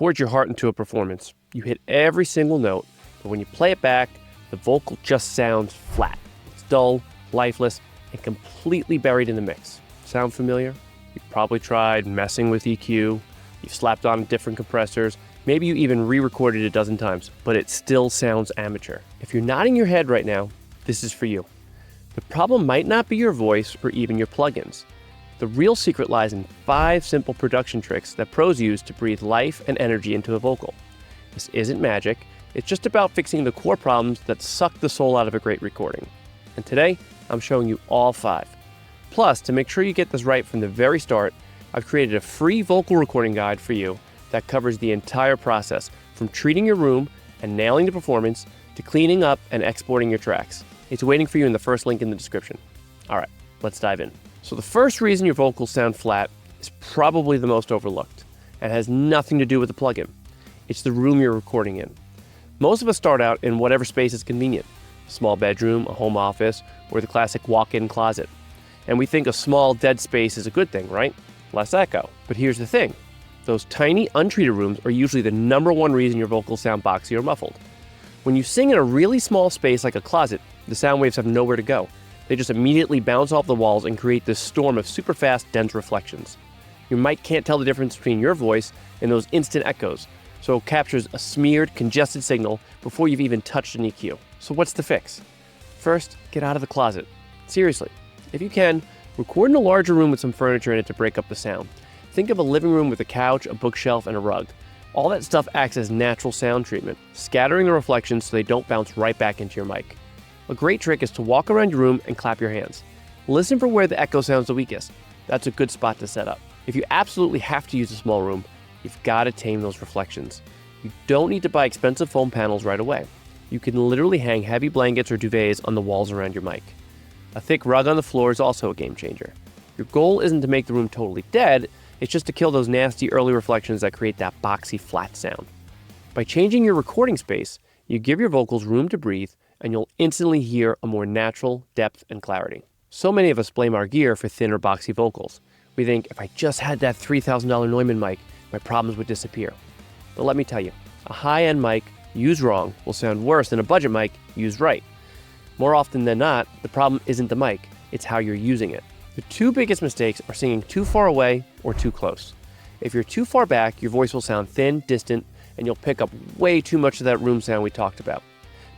pours your heart into a performance. You hit every single note, but when you play it back, the vocal just sounds flat. It's dull, lifeless, and completely buried in the mix. Sound familiar? You've probably tried messing with EQ, you've slapped on different compressors, maybe you even re-recorded it a dozen times, but it still sounds amateur. If you're nodding your head right now, this is for you. The problem might not be your voice or even your plugins. The real secret lies in 5 simple production tricks that pros use to breathe life and energy into a vocal. This isn't magic, it's just about fixing the core problems that suck the soul out of a great recording. And today, I'm showing you all 5. Plus, to make sure you get this right from the very start, I've created a free vocal recording guide for you that covers the entire process, from treating your room and nailing the performance to cleaning up and exporting your tracks. It's waiting for you in the first link in the description. All right, let's dive in. So the first reason your vocals sound flat is probably the most overlooked and has nothing to do with the plugin. It's the room you're recording in. Most of us start out in whatever space is convenient, a small bedroom, a home office, or the classic walk-in closet. And we think a small dead space is a good thing, right? Less echo. But here's the thing. Those tiny, untreated rooms are usually the #1 reason your vocals sound boxy or muffled. When you sing in a really small space like a closet, the sound waves have nowhere to go. They just immediately bounce off the walls and create this storm of super fast, dense reflections. Your mic can't tell the difference between your voice and those instant echoes, so it captures a smeared, congested signal before you've even touched an EQ. So what's the fix? First, get out of the closet. Seriously, if you can, record in a larger room with some furniture in it to break up the sound. Think of a living room with a couch, a bookshelf, and a rug. All that stuff acts as natural sound treatment, scattering the reflections so they don't bounce right back into your mic. A great trick is to walk around your room and clap your hands. Listen for where the echo sounds the weakest. That's a good spot to set up. If you absolutely have to use a small room, you've got to tame those reflections. You don't need to buy expensive foam panels right away. You can literally hang heavy blankets or duvets on the walls around your mic. A thick rug on the floor is also a game changer. Your goal isn't to make the room totally dead, it's just to kill those nasty early reflections that create that boxy, flat sound. By changing your recording space, you give your vocals room to breathe, and you'll instantly hear a more natural depth and clarity. So many of us blame our gear for thin or boxy vocals. We think, if I just had that $3,000 Neumann mic, my problems would disappear. But let me tell you, a high-end mic used wrong will sound worse than a budget mic used right. More often than not, the problem isn't the mic, it's how you're using it. The 2 biggest mistakes are singing too far away or too close. If you're too far back, your voice will sound thin, distant, and you'll pick up way too much of that room sound we talked about.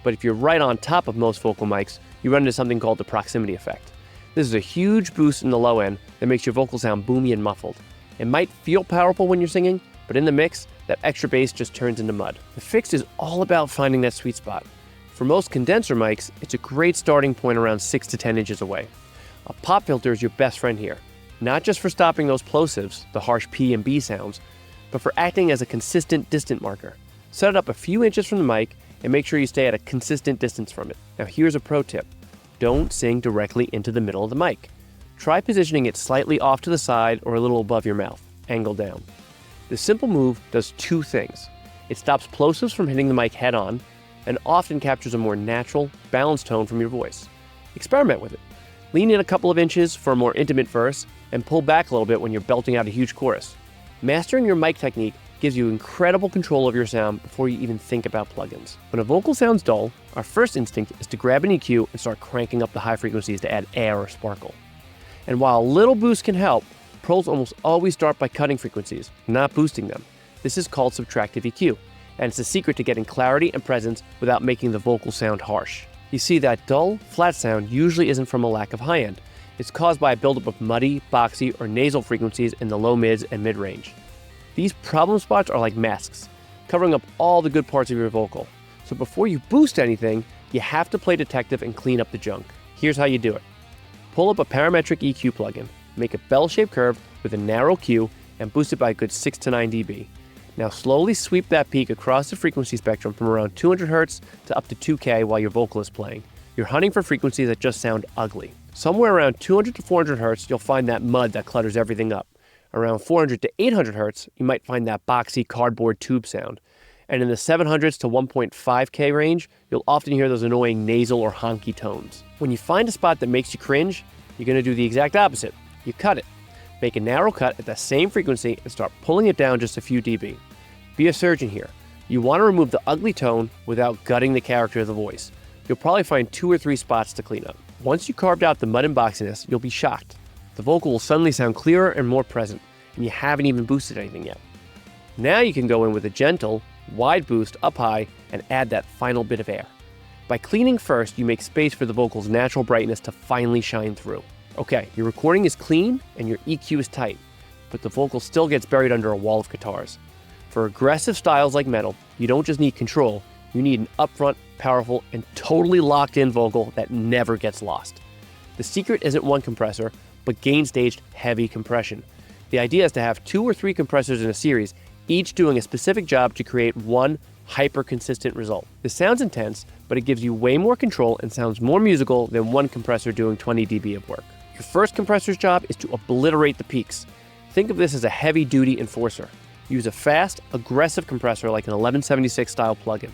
But if you're right on top of most vocal mics, you run into something called the proximity effect. This is a huge boost in the low end that makes your vocal sound boomy and muffled. It might feel powerful when you're singing, but in the mix, that extra bass just turns into mud. The fix is all about finding that sweet spot. For most condenser mics, it's a great starting point around 6 to 10 inches away. A pop filter is your best friend here, not just for stopping those plosives, the harsh P and B sounds, but for acting as a consistent distant marker. Set it up a few inches from the mic and make sure you stay at a consistent distance from it. Now here's a pro tip. Don't sing directly into the middle of the mic. Try positioning it slightly off to the side or a little above your mouth, angle down. This simple move does 2 things. It stops plosives from hitting the mic head on and often captures a more natural, balanced tone from your voice. Experiment with it. Lean in a couple of inches for a more intimate verse and pull back a little bit when you're belting out a huge chorus. Mastering your mic technique gives you incredible control of your sound before you even think about plugins. When a vocal sounds dull, our first instinct is to grab an EQ and start cranking up the high frequencies to add air or sparkle. And while a little boost can help, pros almost always start by cutting frequencies, not boosting them. This is called subtractive EQ, and it's the secret to getting clarity and presence without making the vocal sound harsh. You see, that dull, flat sound usually isn't from a lack of high end. It's caused by a buildup of muddy, boxy, or nasal frequencies in the low mids and mid range. These problem spots are like masks, covering up all the good parts of your vocal. So before you boost anything, you have to play detective and clean up the junk. Here's how you do it. Pull up a parametric EQ plugin, make a bell-shaped curve with a narrow Q, and boost it by a good 6 to 9 dB. Now slowly sweep that peak across the frequency spectrum from around 200 Hz to up to 2K while your vocal is playing. You're hunting for frequencies that just sound ugly. Somewhere around 200 to 400 Hz, you'll find that mud that clutters everything up. Around 400 to 800 Hz, you might find that boxy cardboard tube sound. And in the 700s to 1.5K range, you'll often hear those annoying nasal or honky tones. When you find a spot that makes you cringe, you're going to do the exact opposite. You cut it. Make a narrow cut at the same frequency and start pulling it down just a few dB. Be a surgeon here. You want to remove the ugly tone without gutting the character of the voice. You'll probably find 2 or 3 spots to clean up. Once you carved out the mud and boxiness, you'll be shocked. The vocal will suddenly sound clearer and more present, and you haven't even boosted anything yet. Now you can go in with a gentle, wide boost up high and add that final bit of air. By cleaning first, you make space for the vocal's natural brightness to finally shine through. Okay, your recording is clean and your EQ is tight, but the vocal still gets buried under a wall of guitars. For aggressive styles like metal, you don't just need control, you need an upfront, powerful, and totally locked-in vocal that never gets lost. The secret isn't one compressor, but gain-staged heavy compression. The idea is to have 2 or 3 compressors in a series, each doing a specific job to create one hyper-consistent result. This sounds intense, but it gives you way more control and sounds more musical than one compressor doing 20 dB of work. Your first compressor's job is to obliterate the peaks. Think of this as a heavy-duty enforcer. Use a fast, aggressive compressor like an 1176 style plugin.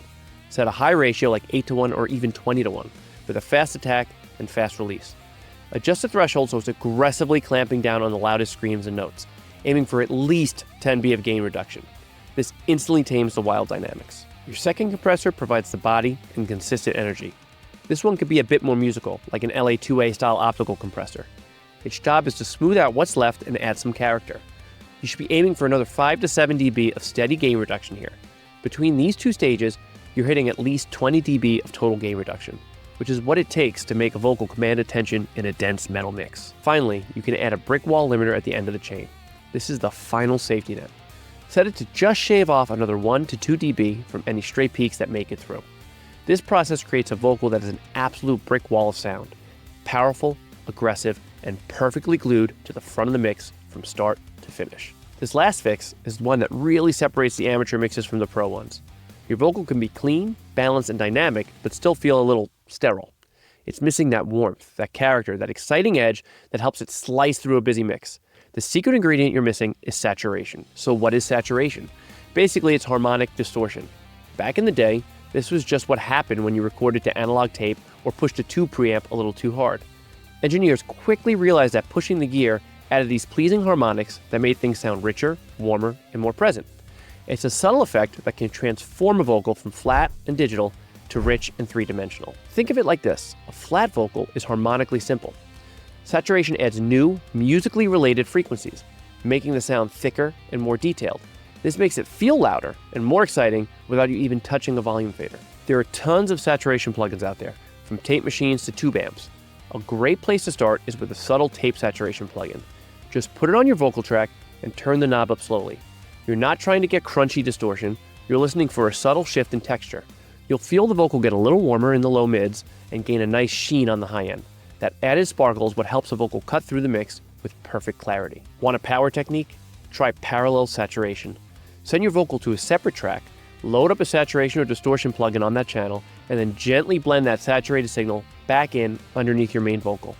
Set a high ratio like 8:1 or even 20:1 with a fast attack and fast release. Adjust the threshold so it's aggressively clamping down on the loudest screams and notes, aiming for at least 10 dB of gain reduction. This instantly tames the wild dynamics. Your second compressor provides the body and consistent energy. This one could be a bit more musical, like an LA2A style optical compressor. Its job is to smooth out what's left and add some character. You should be aiming for another 5 to 7 dB of steady gain reduction here. Between these 2 stages, you're hitting at least 20 dB of total gain reduction, which is what it takes to make a vocal command attention in a dense metal mix. Finally, you can add a brick wall limiter at the end of the chain. This is the final safety net. Set it to just shave off another 1 to 2 dB from any stray peaks that make it through. This process creates a vocal that is an absolute brick wall of sound. Powerful, aggressive, and perfectly glued to the front of the mix from start to finish. This last fix is one that really separates the amateur mixes from the pro ones. Your vocal can be clean, balanced, and dynamic, but still feel a little sterile. It's missing that warmth, that character, that exciting edge that helps it slice through a busy mix. The secret ingredient you're missing is saturation. So what is saturation? Basically, it's harmonic distortion. Back in the day, this was just what happened when you recorded to analog tape or pushed a tube preamp a little too hard. Engineers quickly realized that pushing the gear added these pleasing harmonics that made things sound richer, warmer, and more present. It's a subtle effect that can transform a vocal from flat and digital to rich and 3-dimensional. Think of it like this. A flat vocal is harmonically simple. Saturation adds new, musically related frequencies, making the sound thicker and more detailed. This makes it feel louder and more exciting without you even touching a volume fader. There are tons of saturation plugins out there, from tape machines to tube amps. A great place to start is with a subtle tape saturation plugin. Just put it on your vocal track and turn the knob up slowly. You're not trying to get crunchy distortion, you're listening for a subtle shift in texture. You'll feel the vocal get a little warmer in the low mids and gain a nice sheen on the high end. That added sparkle is what helps a vocal cut through the mix with perfect clarity. Want a power technique? Try parallel saturation. Send your vocal to a separate track, load up a saturation or distortion plugin on that channel, and then gently blend that saturated signal back in underneath your main vocal.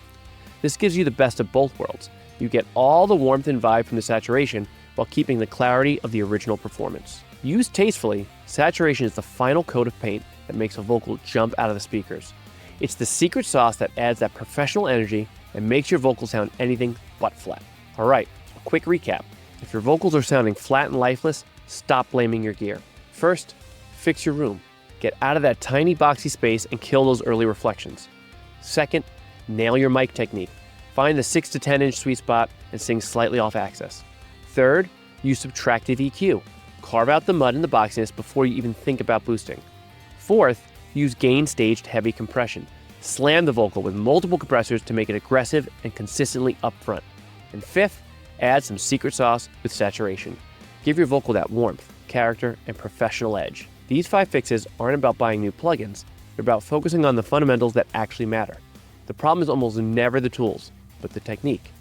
This gives you the best of both worlds. You get all the warmth and vibe from the saturation while keeping the clarity of the original performance. Used tastefully, saturation is the final coat of paint that makes a vocal jump out of the speakers. It's the secret sauce that adds that professional energy and makes your vocal sound anything but flat. Alright, a quick recap. If your vocals are sounding flat and lifeless, stop blaming your gear. First, fix your room. Get out of that tiny boxy space and kill those early reflections. Second, nail your mic technique. Find the 6 to 10 inch sweet spot and sing slightly off axis. Third, use Subtractive EQ. Carve out the mud and the boxiness before you even think about boosting. Fourth, use gain-staged heavy compression. Slam the vocal with multiple compressors to make it aggressive and consistently upfront. And fifth, add some secret sauce with saturation. Give your vocal that warmth, character, and professional edge. These 5 fixes aren't about buying new plugins, they're about focusing on the fundamentals that actually matter. The problem is almost never the tools, but the technique.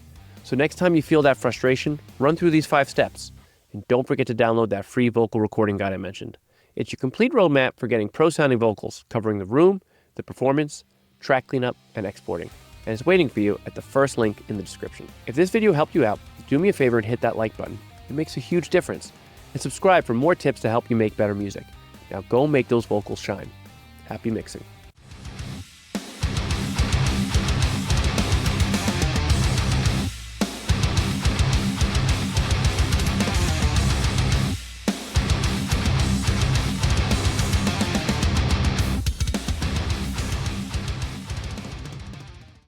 So next time you feel that frustration, run through these 5 steps. And don't forget to download that free vocal recording guide I mentioned. It's your complete roadmap for getting pro-sounding vocals, covering the room, the performance, track cleanup, and exporting. And it's waiting for you at the first link in the description. If this video helped you out, do me a favor and hit that like button. It makes a huge difference. And subscribe for more tips to help you make better music. Now go make those vocals shine. Happy mixing.